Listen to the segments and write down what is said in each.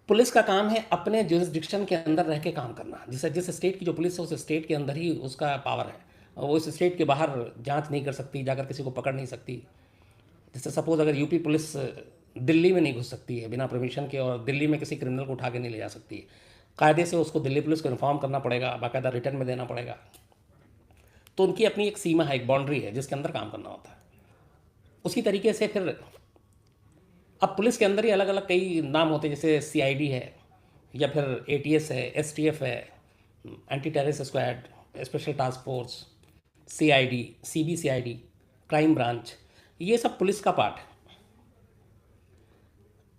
Police का काम है अपने जुरिस्डिक्शन के अंदर रह के काम करना। जिस जिस स्टेट की जो पुलिस है उस स्टेट के अंदर ही उसका पावर है, और वो इस स्टेट के बाहर जांच नहीं कर सकती, जाकर किसी को पकड़ नहीं सकती। जैसे सपोज अगर यूपी पुलिस दिल्ली में नहीं घुस सकती है बिना परमिशन के, और दिल्ली में किसी क्रिमिनल को उठा के नहीं ले जा सकती है, कायदे से उसको दिल्ली पुलिस को इन्फॉर्म करना पड़ेगा, बाकायदा रिटर्न में देना पड़ेगा। तो उनकी अपनी एक सीमा है, एक बाउंड्री है जिसके अंदर काम करना होता है। उसी तरीके से फिर अब पुलिस के अंदर ही अलग अलग कई नाम होते हैं, जैसे सीआईडी है, या फिर एटीएस है, एसटीएफ है, anti terrorist squad, special task force, CID, CBCID, crime branch, ये सब पुलिस का पार्ट है।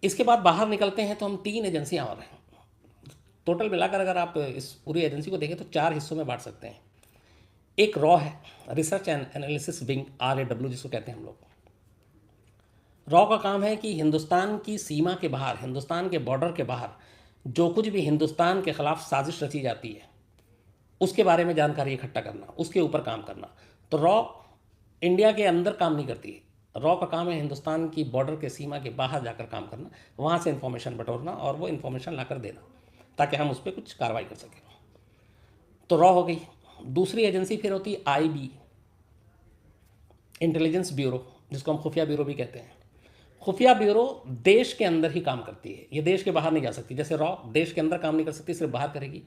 इसके बाद बाहर निकलते हैं तो हम 3 एजेंसियां और हैं। टोटल मिलाकर अगर आप इस पूरी एजेंसी को देखें तो 4 हिस्सों में बांट सकते हैं। एक रॉ है, research and analysis wing, RAW जिसको कहते हैं हम लोग। रॉ का काम है कि हिंदुस्तान की सीमा के बाहर, हिंदुस्तान के बॉर्डर के बाहर जो कुछ भी हिंदुस्तान के खिलाफ साजिश रची जाती है उसके बारे में जानकारी इकट्ठा करना, उसके ऊपर काम करना। तो रॉ इंडिया के अंदर काम नहीं करती है। रॉ का काम है हिंदुस्तान की बॉर्डर के सीमा के बाहर जाकर काम करना, वहाँ से इन्फॉर्मेशन बटोरना और वो इन्फॉर्मेशन लाकर देना ताकि हम उस पर कुछ कार्रवाई कर सकें। तो रॉ हो गई। दूसरी एजेंसी फिर होती है IB, इंटेलिजेंस ब्यूरो, जिसको हम खुफिया ब्यूरो भी कहते हैं। खुफिया ब्यूरो देश के अंदर ही काम करती है, ये देश के बाहर नहीं जा सकती। जैसे रॉ देश के अंदर काम नहीं कर सकती, सिर्फ बाहर करेगी।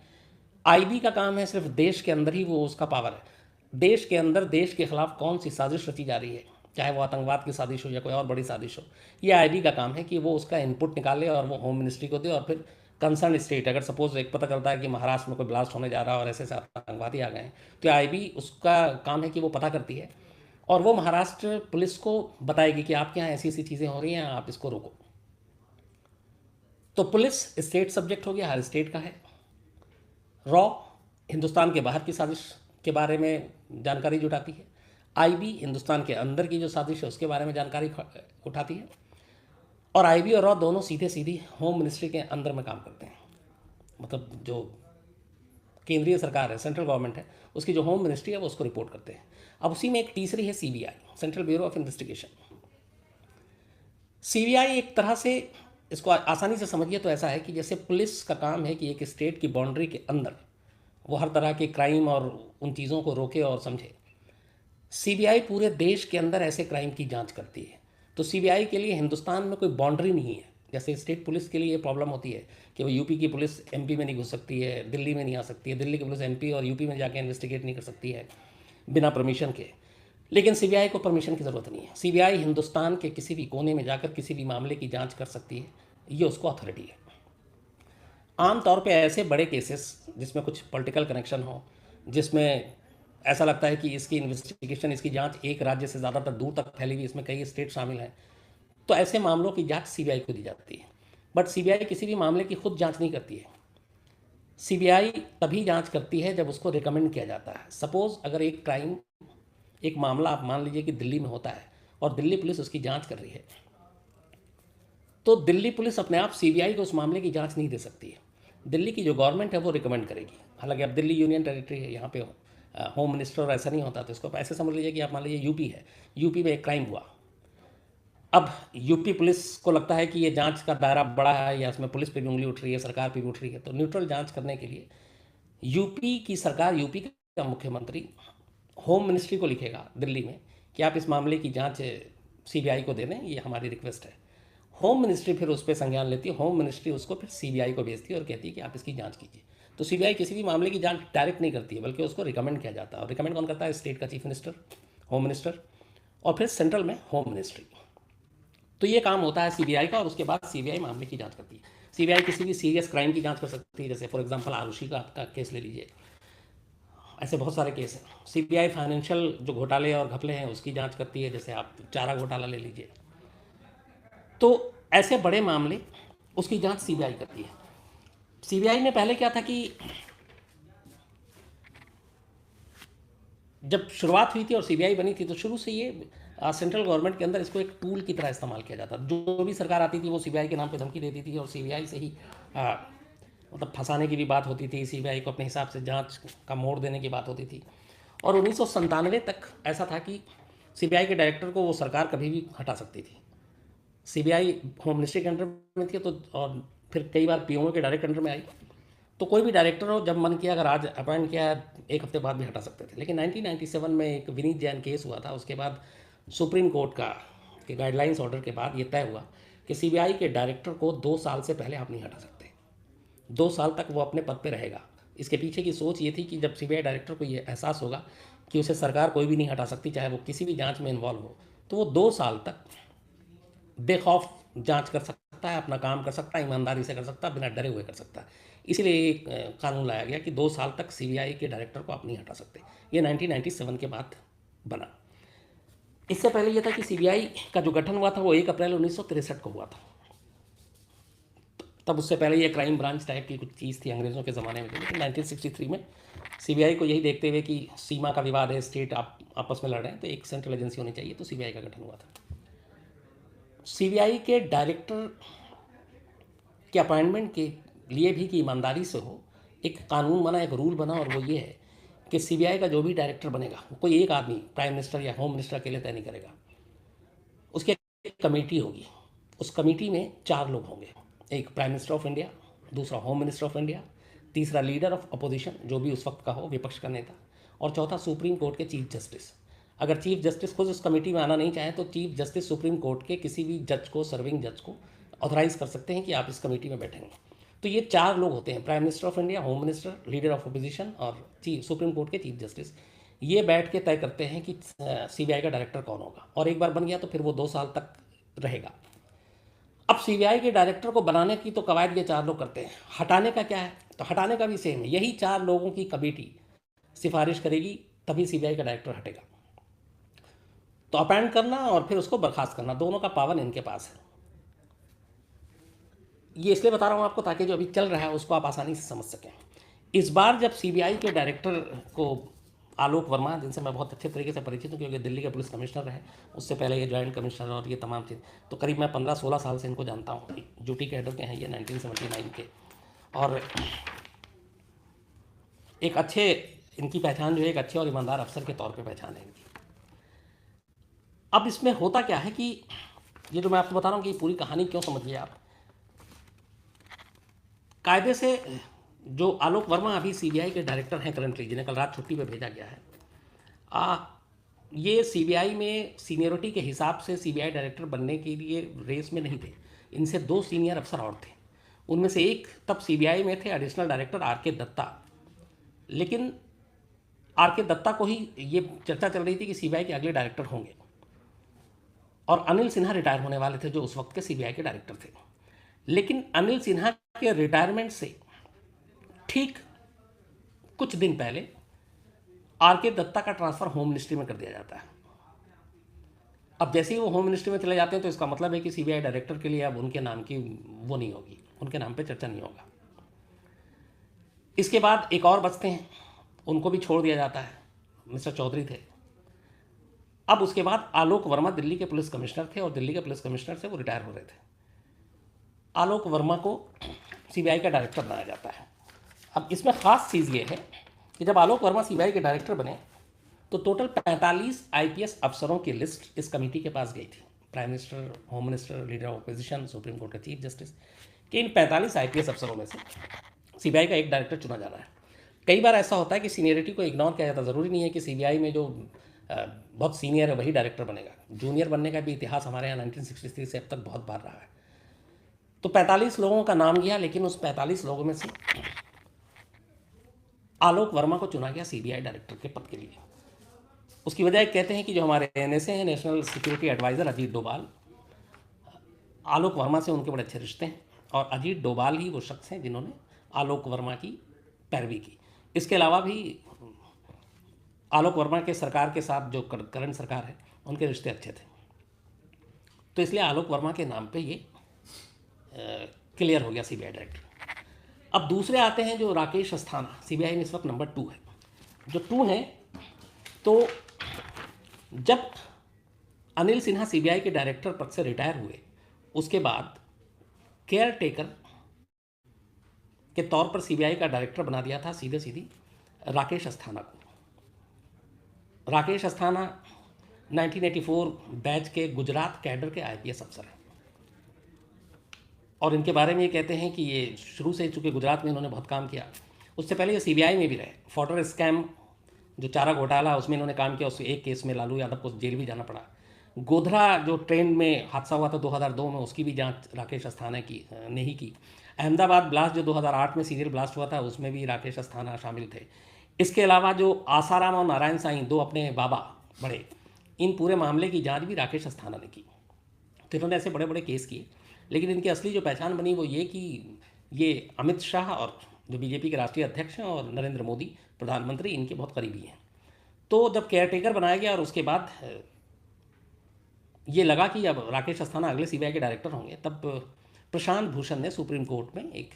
IB का काम है सिर्फ देश के अंदर ही वो उसका पावर है। देश के अंदर देश के खिलाफ कौन सी साजिश रची जा रही है, चाहे वो आतंकवाद की साजिश हो या कोई और बड़ी साजिश हो, ये IB का काम है कि वो उसका इनपुट निकाले और वो होम मिनिस्ट्री को दे। और फिर कंसर्न स्टेट, अगर सपोज एक पता चलता है कि महाराष्ट्र में कोई ब्लास्ट होने जा रहा है और ऐसे ऐसे आतंकवादी आ गए हैं, तो IB उसका काम है कि वो पता करती है और वो महाराष्ट्र पुलिस को बताएगी कि आपके यहाँ ऐसी ऐसी चीज़ें हो रही हैं, आप इसको रोको। तो पुलिस स्टेट सब्जेक्ट हो गया, हर स्टेट का है। रॉ हिंदुस्तान के बाहर की साजिश के बारे में जानकारी जुटाती है। IB हिंदुस्तान के अंदर की जो साजिश है उसके बारे में जानकारी उठाती है। और IB और रॉ दोनों सीधे सीधी होम मिनिस्ट्री के अंदर में काम करते हैं। मतलब जो केंद्रीय सरकार है, सेंट्रल गवर्नमेंट है, उसकी जो होम मिनिस्ट्री है वो उसको रिपोर्ट करते हैं। अब उसी में एक तीसरी है CBI, central bureau of investigation. CBI एक तरह से, इसको आसानी से समझिए तो ऐसा है कि जैसे पुलिस का काम है कि एक स्टेट की बाउंड्री के अंदर वो हर तरह के क्राइम और उन चीज़ों को रोके और समझे, CBI पूरे देश के अंदर ऐसे क्राइम की जांच करती है। तो CBI के लिए हिंदुस्तान में कोई बाउंड्री नहीं है। जैसे स्टेट पुलिस के लिए ये प्रॉब्लम होती है कि वो यूपी की पुलिस MP में नहीं घुस सकती है, दिल्ली में नहीं आ सकती है, दिल्ली की पुलिस MP और यूपी में जाके इन्वेस्टिगेट नहीं कर सकती है बिना परमिशन के। लेकिन CBI को परमिशन की ज़रूरत नहीं है। CBI हिंदुस्तान के किसी भी कोने में जाकर किसी भी मामले की जांच कर सकती है, ये उसको अथॉरिटी है। आमतौर पे ऐसे बड़े केसेस जिसमें कुछ पॉलिटिकल कनेक्शन हो, जिसमें ऐसा लगता है कि इसकी इन्वेस्टिगेशन, इसकी जांच एक राज्य से ज़्यादातर दूर तक फैली हुई, इसमें कई स्टेट शामिल हैं, तो ऐसे मामलों की जांच CBI को दी जाती है। बट CBI किसी भी मामले की खुद जांच नहीं करती है। CBI तभी जांच करती है जब उसको रिकमेंड किया जाता है। सपोज अगर एक क्राइम, एक मामला आप मान लीजिए कि दिल्ली में होता है और दिल्ली पुलिस उसकी जांच कर रही है, तो दिल्ली पुलिस अपने आप CBI को उस मामले की जांच नहीं दे सकती है। दिल्ली की जो गवर्नमेंट है वो रिकमेंड करेगी। हालांकि अब दिल्ली यूनियन टेरिटरी है, यहाँ पे होम मिनिस्टर और ऐसा नहीं होता, तो इसको ऐसे समझ लीजिए कि आप मान लीजिए यूपी है, यूपी में एक क्राइम हुआ। अब यूपी पुलिस को लगता है कि ये जांच का दायरा बड़ा है या इसमें पुलिस पे भी उंगली उठ रही है, सरकार पे भी उठ रही है, तो न्यूट्रल जांच करने के लिए यूपी की सरकार, यूपी का मुख्यमंत्री होम मिनिस्ट्री को लिखेगा दिल्ली में कि आप इस मामले की जांच CBI को दे दें, ये हमारी रिक्वेस्ट है। होम मिनिस्ट्री फिर उस पर संज्ञान लेती है। होम मिनिस्ट्री उसको फिर CBI को भेजती है और कहती है कि आप इसकी जांच कीजिए। तो CBI किसी भी मामले की जांच डायरेक्ट नहीं करती है, बल्कि उसको रिकमेंड किया जाता है। और रिकमेंड कौन करता है? स्टेट का चीफ मिनिस्टर, होम मिनिस्टर, और फिर सेंट्रल में होम मिनिस्ट्री। तो ये काम होता है CBI का, और उसके बाद CBI मामले की जांच करती है। CBI किसी भी सीरियस क्राइम की जांच कर सकती है, जैसे फॉर एग्जांपल आरुषि का आपका केस ले लीजिए, ऐसे बहुत सारे केस हैं। CBI फाइनेंशियल जो घोटाले और घपले हैं उसकी जांच करती है, जैसे आप चारा घोटाला ले लीजिए। तो ऐसे बड़े मामले उसकी जांच CBI करती है। CBI ने पहले क्या था कि जब शुरुआत हुई थी और CBI बनी थी, तो शुरू से ये सेंट्रल गवर्नमेंट के अंदर इसको एक टूल की तरह इस्तेमाल किया जाता। जो भी सरकार आती थी वो CBI के नाम पे धमकी देती थी, और CBI से ही मतलब फंसाने की भी बात होती थी, CBI को अपने हिसाब से जांच का मोड़ देने की बात होती थी। और 1997 तक ऐसा था कि CBI के डायरेक्टर को वो सरकार कभी भी हटा सकती थी। CBI होम मिनिस्ट्री के अंडर में थी, तो और फिर कई बार पीओ के डायरेक्ट अंडर में आई। तो कोई भी डायरेक्टर हो, जब मन किया अगर आज अपॉइंट किया, एक हफ्ते बाद भी हटा सकते थे। लेकिन 1997 में एक विनीत जैन केस हुआ था, उसके बाद सुप्रीम कोर्ट का के गाइडलाइंस ऑर्डर के बाद ये तय हुआ कि सीबीआई के डायरेक्टर को 2 साल से पहले आप नहीं हटा सकते। 2 साल तक वो अपने पद पे रहेगा। इसके पीछे की सोच ये थी कि जब सीबीआई डायरेक्टर को ये एहसास होगा कि उसे सरकार कोई भी नहीं हटा सकती, चाहे वो किसी भी जांच में इन्वॉल्व हो, तो वो 2 साल तक बेखौफ जांच कर सकता है, अपना काम कर सकता है, ईमानदारी से कर सकता है, बिना डरे हुए कर सकता है। इसलिए एक कानून लाया गया कि 2 साल तक सीबीआई के डायरेक्टर को आप नहीं हटा सकते। ये 1997 के बाद बना। इससे पहले ये था कि सीबीआई का जो गठन हुआ था वो 1 अप्रैल 1963 को हुआ था। तब उससे पहले ये क्राइम ब्रांच टाइप की कुछ चीज़ थी, अंग्रेज़ों के ज़माने में थी। लेकिन 1963 में सीबीआई को यही देखते हुए कि सीमा का विवाद है, स्टेट आप आपस में लड़ रहे हैं, तो एक सेंट्रल एजेंसी होनी चाहिए, तो सीबीआई का गठन हुआ था। सीबीआई के डायरेक्टर के अपॉइंटमेंट के लिए भी कि ईमानदारी से हो, एक कानून बना, एक रूल बना, और वो ये है कि सीबीआई का जो भी डायरेक्टर बनेगा, कोई एक आदमी प्राइम मिनिस्टर या होम मिनिस्टर अकेले तय नहीं करेगा। उसकी एक कमेटी होगी। उस कमेटी में 4 लोग होंगे, एक प्राइम मिनिस्टर ऑफ इंडिया, दूसरा होम मिनिस्टर ऑफ इंडिया, तीसरा लीडर ऑफ अपोजिशन जो भी उस वक्त का हो, विपक्ष का नेता, और चौथा सुप्रीम कोर्ट के चीफ जस्टिस। अगर चीफ जस्टिस खुद उस कमेटी में आना नहीं चाहें तो चीफ जस्टिस सुप्रीम कोर्ट के किसी भी जज को, सर्विंग जज को ऑथराइज कर सकते हैं कि आप इस कमेटी में बैठेंगे। तो ये 4 लोग होते हैं, prime minister of India, home minister, leader of opposition और सुप्रीम कोर्ट के चीफ जस्टिस। ये बैठ के तय करते हैं कि सीबीआई का डायरेक्टर कौन होगा, और एक बार बन गया तो फिर वो 2 साल तक रहेगा। अब सीबीआई के डायरेक्टर को बनाने की तो कवायद ये 4 लोग करते हैं, हटाने का क्या है, तो हटाने का भी सेम है। यही 4 लोगों की कमेटी सिफारिश करेगी, तभी सीबीआई का डायरेक्टर हटेगा। तो अपॉइंट करना और फिर उसको बर्खास्त करना, दोनों का पावर इनके पास है। ये इसलिए बता रहा हूँ आपको ताकि जो अभी चल रहा है उसको आप आसानी से समझ सकें। इस बार जब सीबीआई के डायरेक्टर को आलोक वर्मा, जिनसे मैं बहुत अच्छे तरीके से परिचित हूँ क्योंकि दिल्ली के पुलिस कमिश्नर रहे, उससे पहले ये जॉइंट कमिश्नर और ये तमाम चीज़, तो करीब मैं 15-16 साल से इनको जानता हूँ। ड्यूटी कैडर के हैं ये, 1979 के, और एक अच्छे, इनकी पहचान जो है एक अच्छे और ईमानदार अफसर के तौर पर पहचान है इनकी। अब इसमें होता क्या है कि ये जो मैं आपको बता रहा हूँ कि पूरी कहानी क्यों समझिए आप, कायदे से जो आलोक वर्मा अभी सीबीआई के डायरेक्टर हैं करंटली, जिन्हें कल रात छुट्टी पे भेजा गया है, ये सीबीआई में सीनियरिटी के हिसाब से सीबीआई डायरेक्टर बनने के लिए रेस में नहीं थे। इनसे 2 सीनियर अफसर और थे। उनमें से एक तब सीबीआई में थे एडिशनल डायरेक्टर आर.के. दत्ता। लेकिन आर.के. दत्ता को ही ये चर्चा चल रही थी कि सीबीआई के अगले डायरेक्टर होंगे, और अनिल सिन्हा रिटायर होने वाले थे जो उस वक्त के सीबीआई के डायरेक्टर थे। लेकिन अनिल सिन्हा के रिटायरमेंट से ठीक कुछ दिन पहले आर.के. दत्ता का ट्रांसफ़र होम मिनिस्ट्री में कर दिया जाता है। अब जैसे ही वो होम मिनिस्ट्री में चले जाते हैं तो इसका मतलब है कि सीबीआई डायरेक्टर के लिए अब उनके नाम की वो नहीं होगी, उनके नाम पे चर्चा नहीं होगा। इसके बाद एक और बचते हैं, उनको भी छोड़ दिया जाता है, मिस्टर चौधरी थे। अब उसके बाद आलोक वर्मा दिल्ली के पुलिस कमिश्नर थे, और दिल्ली के पुलिस कमिश्नर से वो रिटायर हो रहे थे। आलोक वर्मा को सीबीआई का डायरेक्टर बनाया जाता है। अब इसमें ख़ास चीज़ ये है कि जब आलोक वर्मा सीबीआई के डायरेक्टर बने तो टोटल 45 आईपीएस अफसरों की लिस्ट इस कमेटी के पास गई थी, prime minister, home minister, leader of opposition, supreme court का चीफ जस्टिस, कि इन 45 आईपीएस अफसरों में से सीबीआई का एक डायरेक्टर चुना जाना है। कई बार ऐसा होता है कि सीनियरिटी को इग्नोर किया जाता है। ज़रूरी नहीं है कि सीबीआई में जो बहुत सीनियर है वही डायरेक्टर बनेगा। जूनियर बनने का भी इतिहास हमारे यहाँ 1963 से अब तक बहुत बार रहा है। तो 45 लोगों का नाम गया, लेकिन उस 45 लोगों में से आलोक वर्मा को चुना गया सीबीआई डायरेक्टर के पद के लिए। उसकी वजह कहते हैं कि जो हमारे एनएसए हैं, national security adviser Ajit Doval, Alok Verma से उनके बड़े अच्छे रिश्ते हैं, और अजीत डोभाल ही वो शख्स हैं जिन्होंने आलोक वर्मा की पैरवी की। इसके अलावा भी आलोक वर्मा के सरकार के साथ जो करंट सरकार है उनके रिश्ते अच्छे थे, तो इसलिए आलोक वर्मा के नाम पे ये क्लियर हो गया सीबीआई डायरेक्टर। अब दूसरे आते हैं जो राकेश अस्थाना, सीबीआई में इस वक्त नंबर 2 है। जो 2 हैं, तो जब अनिल सिन्हा सीबीआई के डायरेक्टर पद से रिटायर हुए, उसके बाद केयर टेकर के तौर पर सीबीआई का डायरेक्टर बना दिया था सीधे सीधी राकेश अस्थाना को। राकेश अस्थाना 1984 बैच के गुजरात कैडर के आईपीएस अफसर हैं। और इनके बारे में ये कहते हैं कि ये शुरू से, चूँकि गुजरात में इन्होंने बहुत काम किया, उससे पहले ये सीबीआई में भी रहे। फॉर्डर स्कैम जो चारा घोटाला, उसमें इन्होंने काम किया, उस एक केस में लालू यादव को जेल भी जाना पड़ा। गोधरा जो ट्रेन में हादसा हुआ था 2002 में, उसकी भी जांच राकेश अस्थाना ने ही की। अहमदाबाद ब्लास्ट जो 2008 में सीरियल ब्लास्ट हुआ था, उसमें भी राकेश अस्थाना शामिल थे। इसके अलावा जो आसाराम और नारायण साईं, दो अपने बाबा बड़े, इन पूरे मामले की जांच भी राकेश अस्थाना ने की। तो इन्होंने ऐसे बड़े बड़े केस किए, लेकिन इनकी असली जो पहचान बनी वो ये कि ये अमित शाह और जो बीजेपी के राष्ट्रीय अध्यक्ष हैं और नरेंद्र मोदी प्रधानमंत्री, इनके बहुत करीबी हैं। तो जब केयरटेकर बनाया गया और उसके बाद ये लगा कि अब राकेश अस्थाना अगले सीबीआई के डायरेक्टर होंगे, तब प्रशांत भूषण ने सुप्रीम कोर्ट में एक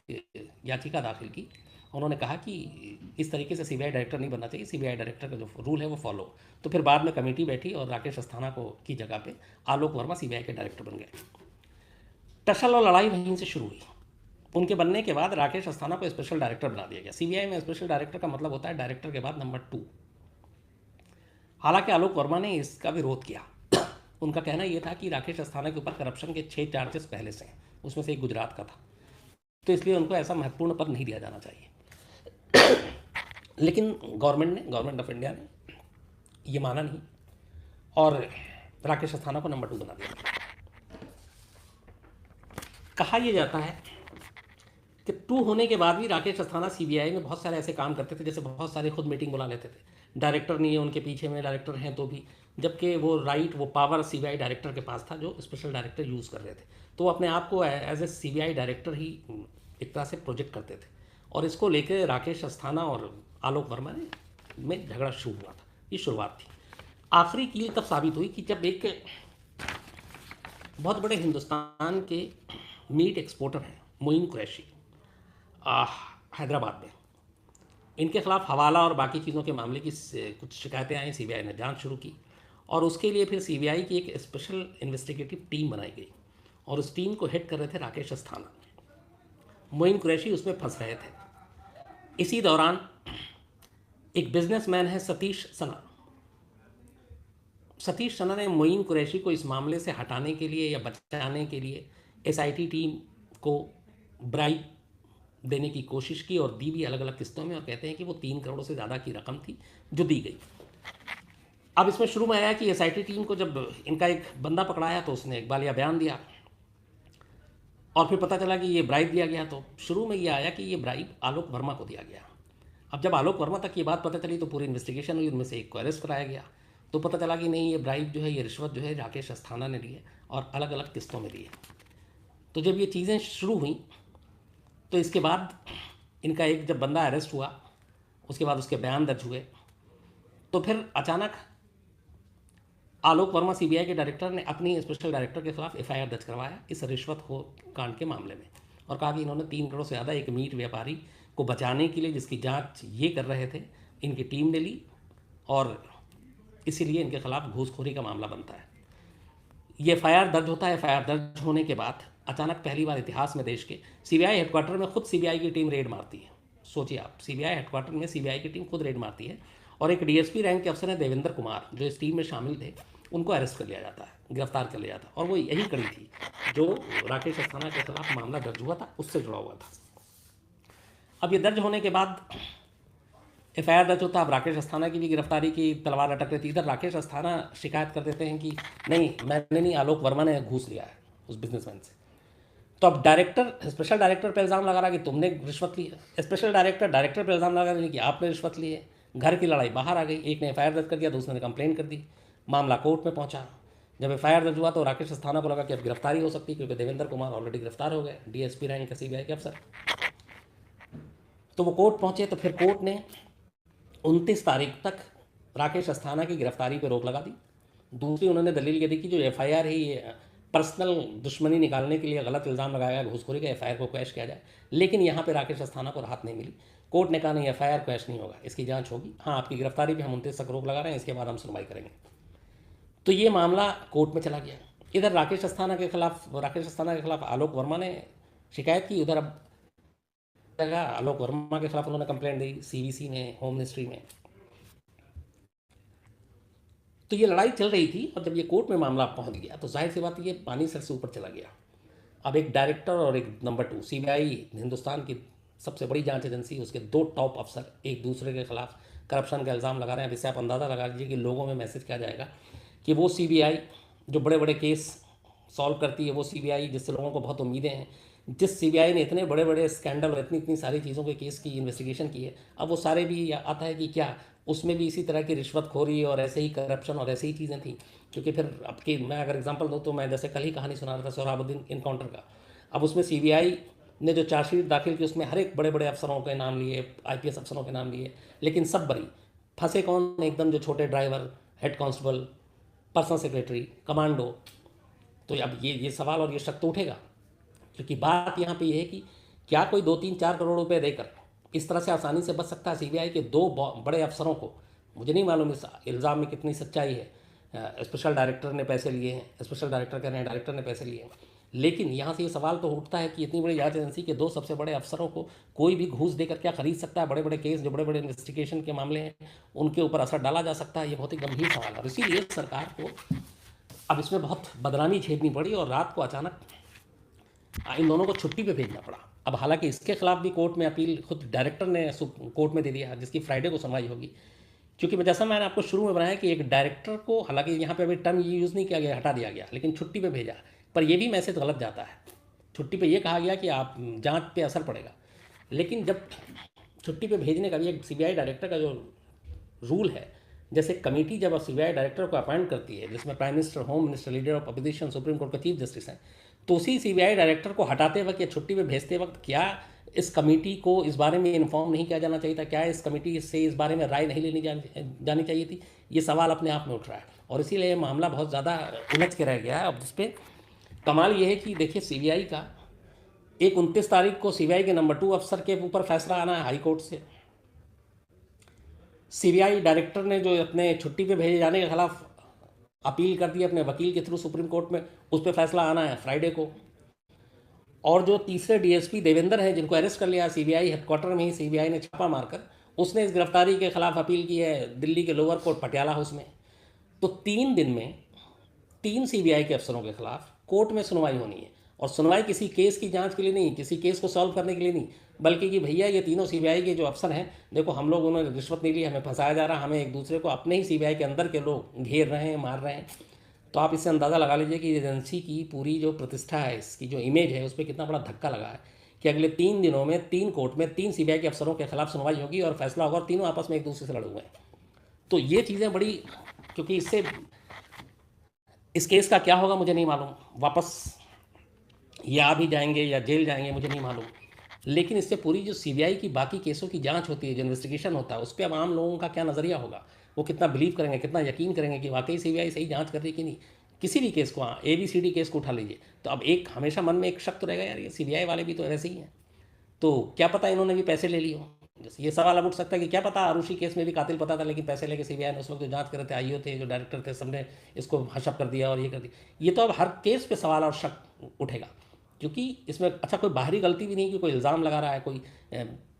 याचिका दाखिल की। उन्होंने कहा कि इस तरीके से सीबीआई डायरेक्टर नहीं बनना चाहिए, सीबीआई डायरेक्टर का जो रूल है वो फॉलो। तो फिर बाद में कमेटी बैठी और राकेश अस्थाना को की जगह पे आलोक वर्मा सीबीआई के डायरेक्टर बन गए। टसल और लड़ाई वहीं से शुरू हुई। उनके बनने के बाद राकेश अस्थाना को स्पेशल डायरेक्टर बना दिया गया। सीबीआई में स्पेशल डायरेक्टर का मतलब होता है डायरेक्टर के बाद नंबर 2। हालांकि आलोक वर्मा ने इसका विरोध किया। उनका कहना यह था कि राकेश अस्थाना के ऊपर करप्शन के 6 चार्जेस पहले से हैं, उसमें से एक गुजरात का था, तो इसलिए उनको ऐसा महत्वपूर्ण पद नहीं दिया जाना चाहिए। लेकिन गवर्नमेंट ऑफ इंडिया ने ये माना नहीं और राकेश अस्थाना को नंबर 2 बना दिया। कहा यह जाता है कि 2 होने के बाद भी राकेश अस्थाना सीबीआई में बहुत सारे ऐसे काम करते थे, जैसे बहुत सारे खुद मीटिंग बुला लेते थे। डायरेक्टर नहीं है, उनके पीछे में डायरेक्टर हैं तो भी, जबकि वो पावर सीबीआई डायरेक्टर के पास था जो स्पेशल डायरेक्टर यूज़ कर रहे थे। तो वो अपने आप को एज ए सीबीआई डायरेक्टर ही एक तरह से प्रोजेक्ट करते थे। और इसको लेकर राकेश अस्थाना और आलोक वर्मा में झगड़ा शुरू हुआ था। ये शुरुआत थी। आखिरी कील तब साबित हुई कि जब एक बहुत बड़े हिंदुस्तान के मीट एक्सपोर्टर हैं मोइन कुरैशी, हैदराबाद में, इनके खिलाफ हवाला और बाकी चीज़ों के मामले की कुछ शिकायतें आई। सीबीआई ने जांच शुरू की और उसके लिए फिर सीबीआई की एक स्पेशल इन्वेस्टिगेटिव टीम बनाई गई और उस टीम को हेड कर रहे थे राकेश अस्थाना। मोइन कुरैशी उसमें फंस रहे थे। इसी दौरान एक बिजनेसमैन है सतीश सना। सतीश सना ने मोइन कुरैशी को इस मामले से हटाने के लिए या बचाने के लिए एसआईटी टीम को ब्राइब देने की कोशिश की और दी भी अलग अलग किस्तों में, और कहते हैं कि वो 3 करोड़ से ज़्यादा की रकम थी जो दी गई। अब इसमें शुरू में आया कि एसआईटी टीम को जब इनका एक बंदा पकड़ाया तो उसने एक बालिया बयान दिया और फिर पता चला कि ये ब्राइब दिया गया। तो शुरू में ये आया कि ये ब्राइब आलोक वर्मा को दिया गया। अब जब आलोक वर्मा तक ये बात पता चली तो पूरी इन्वेस्टिगेशन हुई, उनमें से एक को अरेस्ट कराया गया। तो पता चला कि नहीं, ये ब्राइब जो है, ये रिश्वत जो है राकेश अस्थाना ने ली है और अलग अलग किस्तों में ली है। तो जब ये चीज़ें शुरू हुई तो इसके बाद इनका एक जब बंदा अरेस्ट हुआ, उसके बाद उसके बयान दर्ज हुए, तो फिर अचानक आलोक वर्मा सीबीआई के डायरेक्टर ने अपनी स्पेशल डायरेक्टर के खिलाफ एफआईआर दर्ज करवाया इस रिश्वत हो कांड के मामले में, और कहा कि इन्होंने 3 करोड़ से ज़्यादा एक मीट व्यापारी को बचाने के लिए, जिसकी जांच ये कर रहे थे, इनकी टीम ने ली और इसीलिए इनके खिलाफ घूसखोरी का मामला बनता है। ये एफआईआर दर्ज होता है। एफआईआर दर्ज होने के बाद अचानक पहली बार इतिहास में देश के सीबीआई हेडक्वार्टर में खुद सीबीआई की टीम रेड मारती है। सोचिए आप, सीबीआई हेडक्वार्टर में सीबीआई की टीम खुद रेड मारती है और एक डीएसपी रैंक के अफसर हैं देवेंद्र कुमार, जो इस टीम में शामिल थे, उनको अरेस्ट कर लिया जाता है, गिरफ्तार कर लिया जाता है। और वो यही कड़ी थी जो राकेश अस्थाना के खिलाफ मामला दर्ज हुआ था, उससे जुड़ा हुआ था। अब ये दर्ज होने के बाद एफआईआर दर्ज होता है। अब राकेश अस्थाना की भी गिरफ्तारी की तलवार अटक रही थी। इधर राकेश अस्थाना शिकायत कर देते हैं कि नहीं, मैंने नहीं, आलोक वर्मा ने घूस लिया है उस बिजनेसमैन से। तो अब स्पेशल डायरेक्टर पर इल्ज़ाम लगा रहा कि तुमने रिश्वत ली है। स्पेशल डायरेक्टर पर इल्ज़ाम लगा रहे कि आपने रिश्वत ली है। घर की लड़ाई बाहर आ गई। एक ने एफआईआर दर्ज कर दिया, दूसरे ने कंप्लेन कर दी। मामला कोर्ट में पहुंचा। जब एफआईआर दर्ज हुआ तो राकेश अस्थाना को लगा कि अब गिरफ्तारी हो सकती है, क्योंकि देवेंद्र कुमार ऑलरेडी गिरफ्तार हो गए, डीएसपी रैंक के सीबीआई के अफसर। तो वो कोर्ट पहुंचे तो फिर कोर्ट ने 29 तारीख तक राकेश अस्थाना की गिरफ्तारी पर रोक लगा दी। दूसरी उन्होंने दलील ये दी कि जो एफआईआर है ये पर्सनल दुश्मनी निकालने के लिए गलत इल्ज़ाम लगाया गया घूसखोरी का, एफआईआर को क्वैश किया जाए। लेकिन यहाँ पे राकेश अस्थाना को राहत नहीं मिली। कोर्ट ने कहा नहीं, एफआईआर क्वैश नहीं होगा, इसकी जांच होगी। हाँ, आपकी गिरफ्तारी पे हम 29 तक रोक लगा रहे हैं, इसके बाद हम सुनवाई करेंगे। तो ये मामला कोर्ट में चला गया। इधर राकेश अस्थाना के खिलाफ आलोक वर्मा ने शिकायत की। उधर अब आलोक वर्मा के खिलाफ उन्होंने कंप्लेंट दी सीवीसी में, होम मिनिस्ट्री में। तो ये लड़ाई चल रही थी और जब ये कोर्ट में मामला पहुंच गया तो जाहिर सी बात ये पानी सर से ऊपर चला गया अब एक डायरेक्टर और एक नंबर 2, सीबीआई हिंदुस्तान की सबसे बड़ी जांच एजेंसी, उसके 2 टॉप अफसर एक दूसरे के खिलाफ करप्शन का इल्ज़ाम लगा रहे हैं। अब इससे आप अंदाज़ा लगा लीजिए कि लोगों में मैसेज क्या जाएगा कि वो सीबीआई जो बड़े बड़े केस सॉल्व करती है, वो सीबीआई जिससे लोगों को बहुत उम्मीदें हैं, जिस सीबीआई ने इतने बड़े बड़े स्कैंडल और इतनी इतनी सारी चीज़ों के केस की इन्वेस्टिगेशन की है, अब वो सारे भी आता है कि क्या उसमें भी इसी तरह की रिश्वतखोरी और ऐसे ही करप्शन और ऐसे ही चीज़ें थी। क्योंकि फिर अब की मैं अगर एग्जांपल दूँ तो मैं जैसे कल ही कहानी सुना रहा था सोहराबुद्दीन इनकाउंटर का। अब उसमें सीबीआई ने जो चार्जशीट दाखिल की उसमें हर एक बड़े बड़े अफसरों के नाम लिए, आईपीएस अफसरों के नाम लिए, लेकिन सब बरी। फंसे कौन? एकदम जो छोटे driver, head constable, personal secretary, commando. तो अब ये सवाल और ये शक तो उठेगा, क्योंकि बात यहाँ पे ये है कि क्या कोई 2-3-4 करोड़ रुपए देकर इस तरह से आसानी से बच सकता है? सीबीआई के 2 बड़े अफसरों को, मुझे नहीं मालूम इस इल्ज़ाम में कितनी सच्चाई है। स्पेशल डायरेक्टर ने पैसे लिए हैं, स्पेशल डायरेक्टर कह रहे हैं, डायरेक्टर ने पैसे लिए हैं, लेकिन यहाँ से ये सवाल तो उठता है कि इतनी बड़ी जांच एजेंसी के 2 सबसे बड़े अफसरों को कोई भी घूस देकर क्या खरीद सकता है? बड़े बड़े केस, जो बड़े बड़े इन्वेस्टिगेशन के मामले हैं, उनके ऊपर असर डाला जा सकता है? ये बहुत ही गंभीर सवाल है और इसीलिए सरकार को अब इसमें बहुत बदनामी झेलनी पड़ी और रात को अचानक इन दोनों को छुट्टी पे भेजना पड़ा। अब हालांकि इसके खिलाफ भी कोर्ट में अपील खुद डायरेक्टर ने कोर्ट में दे दिया, जिसकी फ्राइडे को सुनवाई होगी। क्योंकि जैसा मैंने आपको शुरू में बनाया कि एक डायरेक्टर को, हालांकि यहाँ पे अभी टर्म ये यूज़ नहीं किया गया, हटा दिया गया, लेकिन छुट्टी पे भेजा, पर यह भी मैसेज गलत जाता है। छुट्टी पे ये कहा गया कि आप जांच पे असर पड़ेगा, लेकिन जब छुट्टी पे भेजने का भी एक सीबीआई डायरेक्टर का जो रूल है, जैसे कमेटी जब सीबीआई डायरेक्टर को अपॉइंट करती है, जिसमें prime minister, home minister, leader of opposition, supreme court का चीफ जस्टिस है, तो उसी सीबीआई डायरेक्टर को हटाते वक्त या छुट्टी पे भेजते वक्त क्या इस कमेटी को इस बारे में इन्फॉर्म नहीं किया जाना चाहिए था? क्या इस कमेटी से इस बारे में राय नहीं लेनी जानी चाहिए थी? ये सवाल अपने आप में उठ रहा है और इसीलिए ये मामला बहुत ज़्यादा उलझ के रह गया है। अब इस पर कमाल ये है कि देखिए, सीबीआई का एक 29 तारीख को सीबीआई के नंबर 2 अफसर के ऊपर फैसला आना है हाई कोर्ट से। सीबीआई डायरेक्टर ने जो अपने छुट्टी पे भेजे जाने के खिलाफ अपील कर दी अपने वकील के थ्रू सुप्रीम कोर्ट में, उस पर फैसला आना है फ्राइडे को। और जो तीसरे डीएसपी देवेंद्र हैं, जिनको अरेस्ट कर लिया सीबीआई हेडक्वार्टर में ही, सीबीआई ने छापा मारकर, उसने इस गिरफ्तारी के खिलाफ अपील की है दिल्ली के लोअर कोर्ट पटियाला हाउस में। तो 3 दिन में 3 सीबीआई के अफसरों के खिलाफ कोर्ट में सुनवाई होनी है, और सुनवाई किसी केस की जांच के लिए नहीं, किसी केस को सॉल्व करने के लिए नहीं, बल्कि कि भैया ये तीनों सीबीआई के जो अफसर हैं, देखो हम लोग, उन्होंने रिश्वत नहीं ली, हमें फंसाया जा रहा, हमें एक दूसरे को अपने ही सीबीआई के अंदर के लोग घेर रहे हैं, मार रहे हैं। तो आप इससे अंदाज़ा लगा लीजिए कि एजेंसी की पूरी जो प्रतिष्ठा है, इसकी जो इमेज है, उस पर कितना बड़ा धक्का लगा है कि अगले 3 दिनों में 3 कोर्ट में 3 सीबीआई के अफसरों के खिलाफ सुनवाई होगी और फैसला होगा, और तीनों आपस में एक दूसरे से लड़े हुए हैं। तो ये चीज़ें बड़ी, क्योंकि इससे इस केस का क्या होगा मुझे नहीं मालूम, वापस या भी जाएंगे या जेल जाएंगे मुझे नहीं मालूम, लेकिन इससे पूरी जो सीबीआई की बाकी केसों की जांच होती है, जो इन्वेस्टिगेशन होता है, उस पर अब आम लोगों का क्या नज़रिया होगा, वो कितना बिलीव करेंगे, कितना यकीन करेंगे कि वाकई सीबीआई सही जांच कर रही है कि नहीं। किसी भी केस को, हाँ, ABCD केस को उठा लीजिए, तो अब एक हमेशा मन में एक शक तो रहेगा, यार ये सीबीआई वाले भी तो ऐसे ही हैं, तो क्या पता इन्होंने भी पैसे ले लिए हो। जैसे ये सवाल अब उठ सकता है कि क्या पता आरुषि केस में भी कातिल पता था, लेकिन पैसे लेके सीबीआई ने उस वक्त जो जांच कर रहे थे, आईओ थे, जो डायरेक्टर थे, सबने इसको हशप कर दिया और ये कर दिया। ये तो अब हर केस पे सवाल और शक उठेगा, क्योंकि इसमें अच्छा कोई बाहरी गलती भी नहीं कि कोई इल्ज़ाम लगा रहा है, कोई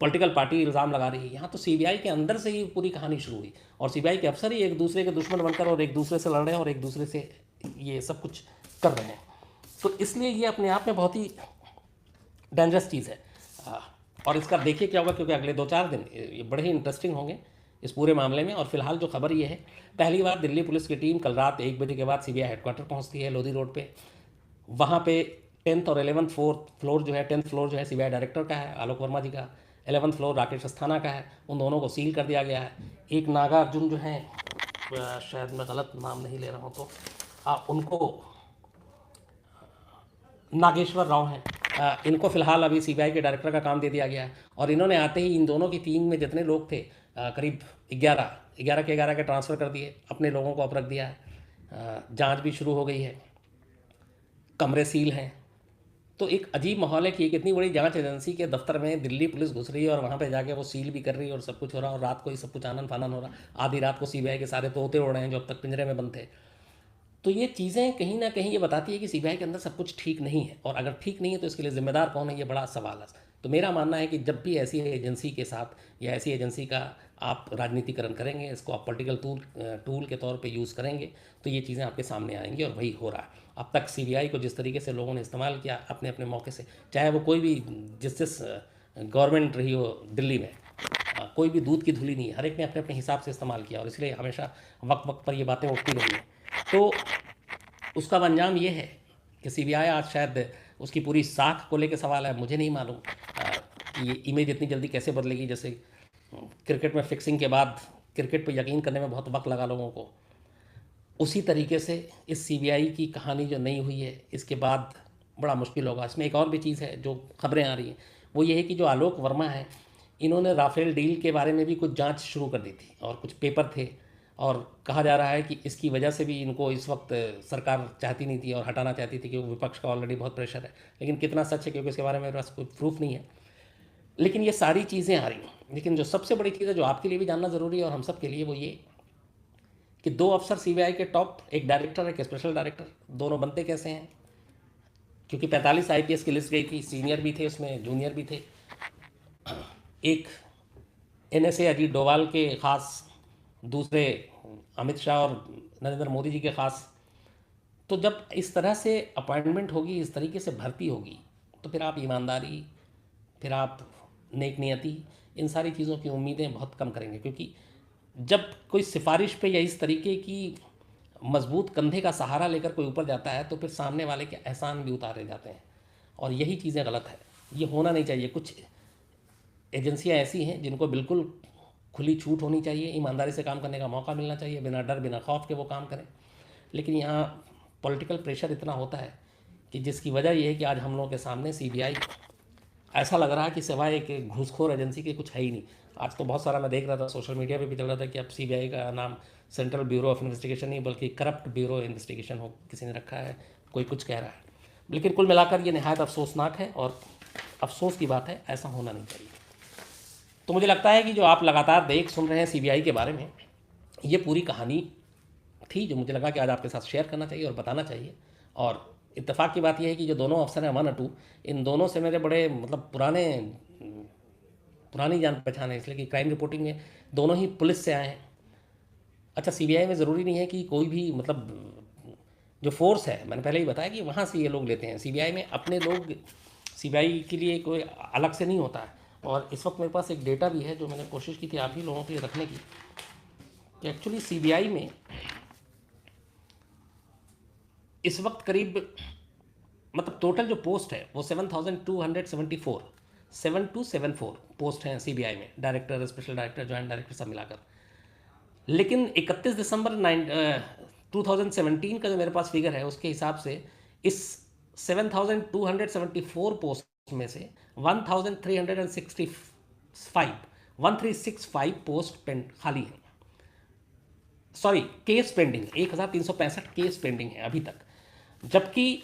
पॉलिटिकल पार्टी इल्ज़ाम लगा रही है। यहाँ तो सीबीआई के अंदर से ही पूरी कहानी शुरू हुई और सीबीआई के अफसर ही एक दूसरे के दुश्मन बनकर और एक दूसरे से लड़ रहे हैं और एक दूसरे से ये सब कुछ कर रहे हैं। तो इसलिए ये अपने आप में बहुत ही डेंजरस चीज़ है। और इसका देखिए क्या होगा, क्योंकि अगले 2-4 दिन ये बड़े ही इंटरेस्टिंग होंगे इस पूरे मामले में। और फिलहाल जो खबर ये है, पहली बार दिल्ली पुलिस की टीम कल रात 1 बजे के बाद सीबीआई हेडक्वार्टर पहुंचती है लोधी रोड पे। वहाँ पे 10th और 11th फ्लोर जो है, 10th फ्लोर जो है सीबीआई डायरेक्टर का है, आलोक वर्मा जी का, 11th फ्लोर राकेश अस्थाना का है, उन दोनों को सील कर दिया गया है। एक नागार्जुन जो है, शायद मैं गलत नाम नहीं ले रहा हूँ तो उनको, नागेश्वर राव हैं, इनको फिलहाल अभी सीबीआई के डायरेक्टर का काम दे दिया गया है। और इन्होंने आते ही इन दोनों की टीम में जितने लोग थे, करीब 11 के 11 के ट्रांसफ़र कर दिए, अपने लोगों को अब रख दिया है। जांच भी शुरू हो गई है, कमरे सील हैं। तो एक अजीब माहौल है कि एक इतनी बड़ी जांच एजेंसी के दफ्तर में दिल्ली पुलिस घुस रही है और वहाँ पे जाके वो सील भी कर रही है और सब कुछ हो रहा है, और रात को ही सब कुछ आनन फानन हो रहा। आधी रात को सीबीआई के सारे तोते उड़ रहे हैं जो अब तक पिंजरे में बंद थे। तो ये चीज़ें कहीं ना कहीं ये बताती है कि सीबीआई के अंदर सब कुछ ठीक नहीं है, और अगर ठीक नहीं है तो इसके लिए जिम्मेदार कौन है, ये बड़ा सवाल है। तो मेरा मानना है कि जब भी ऐसी एजेंसी के साथ या ऐसी एजेंसी का आप राजनीतिकरण करेंगे, इसको आप पॉलिटिकल टूल के तौर पे यूज़ करेंगे, तो ये चीज़ें आपके सामने आएंगी और वही हो रहा है। अब तक सीबीआई को जिस तरीके से लोगों ने इस्तेमाल किया अपने अपने मौके से, चाहे वो कोई भी जिस गवर्नमेंट रही हो दिल्ली में, कोई भी दूध की धुली नहीं है, हर एक ने अपने अपने हिसाब से इस्तेमाल किया और इसलिए हमेशा वक्त वक्त पर ये बातें उठती रही हैं। तो उसका अंजाम ये है कि सीबीआई आज शायद उसकी पूरी साख को लेकर सवाल है, मुझे नहीं मालूम कि ये इमेज इतनी जल्दी कैसे बदलेगी। जैसे क्रिकेट में फिक्सिंग के बाद क्रिकेट पर यकीन करने में बहुत वक्त लगा लोगों को, उसी तरीके से इस सीबीआई की कहानी जो नहीं हुई है इसके बाद बड़ा मुश्किल होगा। इसमें एक और भी चीज़ है जो खबरें आ रही हैं, वो ये है कि जो आलोक वर्मा है, इन्होंने राफेल डील के बारे में भी कुछ जांच शुरू कर दी थी और कुछ पेपर थे, और कहा जा रहा है कि इसकी वजह से भी इनको इस वक्त सरकार चाहती नहीं थी और हटाना चाहती थी, क्योंकि विपक्ष का ऑलरेडी बहुत प्रेशर है। लेकिन कितना सच है, क्योंकि इसके बारे में मेरे पास कोई प्रूफ नहीं है। लेकिन ये सारी चीज़ें आ रही हैं। लेकिन जो सबसे बड़ी चीज़ है, जो आपके लिए भी जानना ज़रूरी है और हम सब के लिए, वो ये कि दो अफसर सीबीआई के टॉप, एक डायरेक्टर एक स्पेशल डायरेक्टर, दोनों बनते कैसे हैं? क्योंकि 45 आईपीएस की लिस्ट गई थी, सीनियर भी थे उसमें, जूनियर भी थे। एक एनएसए अजीत डोभाल के ख़ास, दूसरे अमित शाह और नरेंद्र मोदी जी के ख़ास। तो जब इस तरह से अपॉइंटमेंट होगी, इस तरीके से भर्ती होगी, तो फिर आप ईमानदारी, फिर आप नेक नियति, इन सारी चीज़ों की उम्मीदें बहुत कम करेंगे। क्योंकि जब कोई सिफारिश पे या इस तरीके की मजबूत कंधे का सहारा लेकर कोई ऊपर जाता है, तो फिर सामने वाले के एहसान भी उतारे जाते हैं, और यही चीज़ें गलत है। ये होना नहीं चाहिए। कुछ एजेंसियां ऐसी हैं जिनको बिल्कुल खुली छूट होनी चाहिए, ईमानदारी से काम करने का मौका मिलना चाहिए, बिना डर बिना खौफ के वो काम करें। लेकिन यहाँ पॉलिटिकल प्रेशर इतना होता है कि जिसकी वजह ये है कि आज हम लोगों के सामने सीबीआई ऐसा लग रहा है कि सिवाय एक घूसखोर एजेंसी के कुछ है ही नहीं। आज तो बहुत सारा मैं देख रहा था, सोशल मीडिया पे भी चल रहा था कि अब सीबीआई का नाम सेंट्रल ब्यूरो ऑफ इन्वेस्टिगेशन नहीं बल्कि करप्ट ब्यूरो इन्वेस्टिगेशन हो किसी ने रखा है, कोई कुछ कह रहा है। लेकिन कुल मिलाकर ये नहायत अफसोसनाक है और अफसोस की बात है, ऐसा होना नहीं चाहिए। तो मुझे लगता है कि जो आप लगातार देख सुन रहे हैं सीबीआई के बारे में, ये पूरी कहानी थी जो मुझे लगा कि आज आपके साथ शेयर करना चाहिए और बताना चाहिए। और इत्तेफाक की बात यह है कि जो दोनों अफसर हैं, अमन अटू, इन दोनों से मेरे बड़े मतलब पुरानी जान पहचान है, इसलिए कि क्राइम रिपोर्टिंग में दोनों ही पुलिस से आए हैं। अच्छा, सीबीआई में ज़रूरी नहीं है कि कोई भी मतलब जो फोर्स है, मैंने पहले ही बताया कि वहाँ से ये लोग लेते हैं। सीबीआई में अपने लोग सीबीआई के लिए कोई अलग से नहीं होता है। और इस वक्त मेरे पास एक डेटा भी है जो मैंने कोशिश की थी आप ही लोगों के लिए रखने की, कि एक्चुअली सीबीआई में इस वक्त करीब मतलब टोटल जो पोस्ट है वो 7274 पोस्ट हैं सीबीआई में, director, special director, joint director सब मिलाकर। लेकिन 31 दिसंबर 2017 का जो मेरे पास फिगर है उसके हिसाब से इस 7274 पोस्ट में से 1365 पोस्ट खाली हैं, sorry case pending, 1365 case pending है अभी तक। जबकि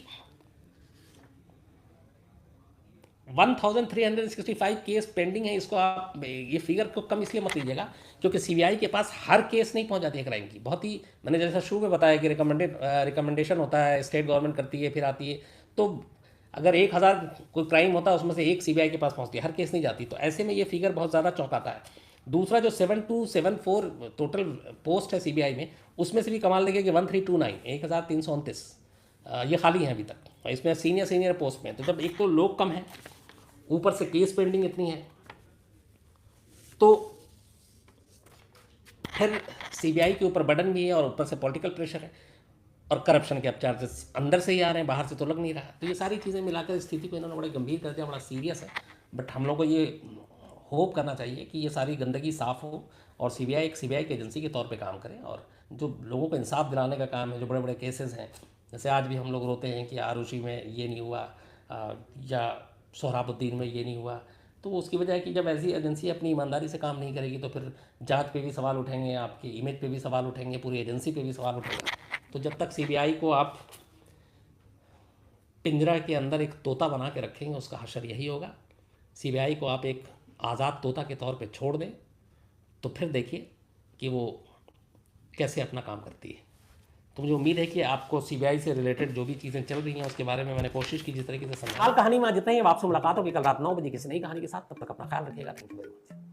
1365 केस पेंडिंग है, इसको आप ये फिगर को कम इसलिए मत लीजिएगा क्योंकि सीबीआई के पास हर केस नहीं पहुंच जाती है क्राइम की। बहुत ही, मैंने जैसा शुरू में बताया कि रिकमेंडेशन होता है, स्टेट गवर्नमेंट करती है, फिर आती है। तो अगर 1000 कोई क्राइम होता है उसमें से एक सीबीआई के पास पहुंचती है, हर केस नहीं जाती। तो ऐसे में ये फिगर बहुत ज़्यादा चौंकाता है। दूसरा जो 7274 टोटल पोस्ट है सीबीआई में, उसमें से भी कमाल देखिए कि 1329 ये खाली हैं अभी तक, इसमें सीनियर पोस्ट में। तो जब एक तो लोग कम हैं, ऊपर से केस पेंडिंग इतनी है, तो फिर सीबीआई के ऊपर बर्डन भी है और ऊपर से पॉलिटिकल प्रेशर है और करप्शन के अब चार्जेस अंदर से ही आ रहे हैं, बाहर से तो लग नहीं रहा। तो ये सारी चीज़ें मिलाकर स्थिति को इन्होंने बड़े गंभीर कर दिया, बड़ा सीरियस है। बट हम लोग को ये होप करना चाहिए कि ये सारी गंदगी साफ़ हो और सीबीआई एक सीबीआई की एजेंसी के तौर पे काम करे, और जो लोगों को इंसाफ दिलाने का काम है, जो बड़े बड़े केसेस हैं, जैसे आज भी हम लोग रोते हैं कि आरुषि में ये नहीं हुआ या सोहराबुद्दीन में ये नहीं हुआ, तो उसकी वजह है कि जब ऐसी एजेंसी अपनी ईमानदारी से काम नहीं करेगी तो फिर जांच पे भी सवाल उठेंगे, आपकी इमेज पे भी सवाल उठेंगे, पूरी एजेंसी पे भी सवाल उठेंगे। तो जब तक सीबीआई को आप पिंजरा के अंदर एक तोता बना के रखेंगे, उसका हशर यही होगा। सीबीआई को आप एक आज़ाद तोता के तौर पे छोड़ दें तो फिर देखिए कि वो कैसे अपना काम करती है। तो मुझे उम्मीद है कि आपको सीबीआई से रिलेटेड जो भी चीज़ें चल रही हैं उसके बारे में मैंने कोशिश की जिस तरीके से समझा। हाल कहानी में जितना ही अब आपसे मुलाकात होगी कल रात 9 बजे किसी नई कहानी के साथ, तब तक अपना ख्याल रखिएगा। Thank you very much.